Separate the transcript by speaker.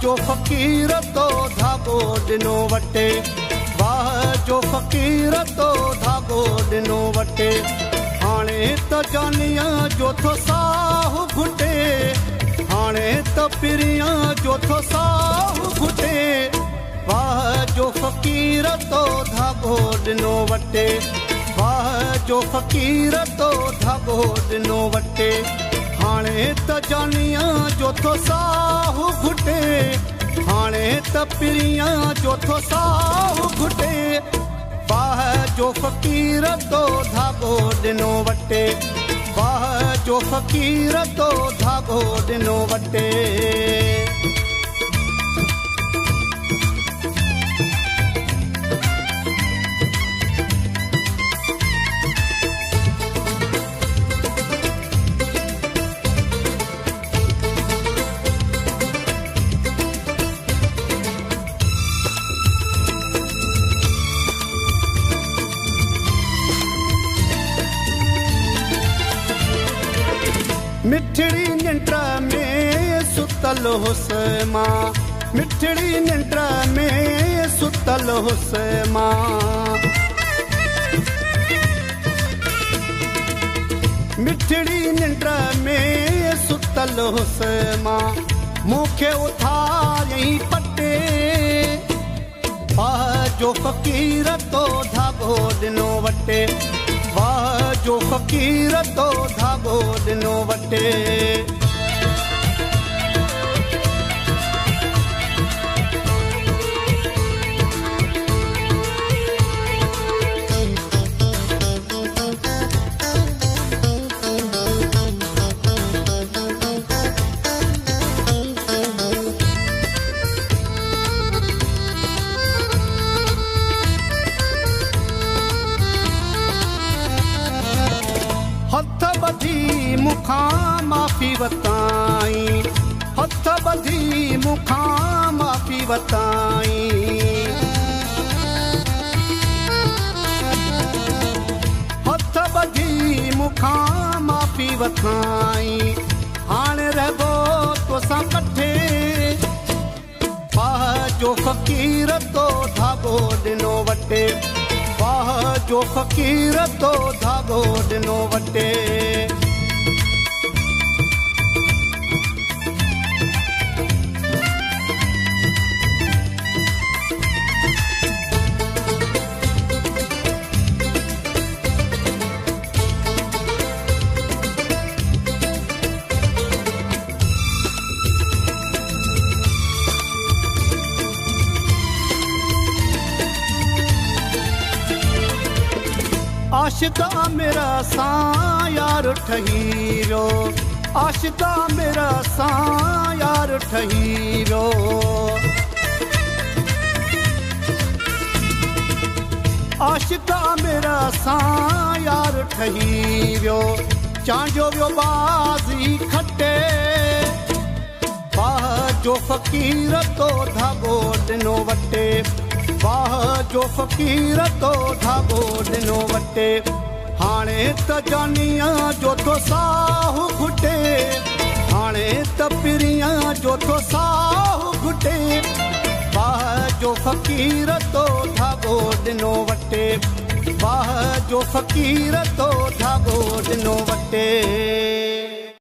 Speaker 1: जो फ़क़ीर तो धागो ॾिनो वटे, वाह जो फ़क़ीर तो धागो ॾिनो वटे। हाणे त जानिया जो थो साहु घुटे, हाणे त पिरियां जो थो साहु घुटे। वाह जो फ़क़ीर तो धागो ॾिनो वटे, वाह जो फ़क़ीर तो धागो ॾिनो वटे। हाणे त जानिया जो थो साहु घुटे, हाणे त पिरियां जो थो साहु घुटे। वाह जो फ़क़ीर तो धागो ॾिनो वटे, वाह जो फ़क़ीर तो धागो ॾिनो वटे। मिठड़ी निंड में सुतल हुस्मा, मिठड़ी निंड में सुतल हुस्मा। मिठड़ी निंड में सुतल हुस्मा, मूंखे उथारियईं पटे। वाह जो फ़क़ीर तो धागो ॾिनो वटे, वाह जो फ़क़ीर तो धागो ॾिनो वटे। हथ ॿधी मूंखां माफ़ी वताई, हथ ॿधी मूंखां माफ़ी वताई। हथ ॿधी मूंखां माफ़ी वताई, हाणे रहिबो तोसां कठे। वाह जो फ़क़ीर तो धागो ॾिनो वटे, वाह जो फ़क़ीर तो धागो ॾिनो वटे। आशिका मेरा सां यार ठही वियो, आशिका मेरा सां यार ठही वियो। आशिका मेरा सां यार ठही वियो, चांजो वियो बाज़ी खटे। वाह जो फ़क़ीर तो धागो ॾिनो वटे, वाह जो फ़क़ीर तो धागो ॾिनो वटे। हाणे त जानिया जो थो साहु घुटे, हाणे त पिरियां जो थो साहु घुटे। वाह जो फ़क़ीर तो धागो ॾिनो वटे, वाह जो फ़क़ीर तो धागो ॾिनो वटे।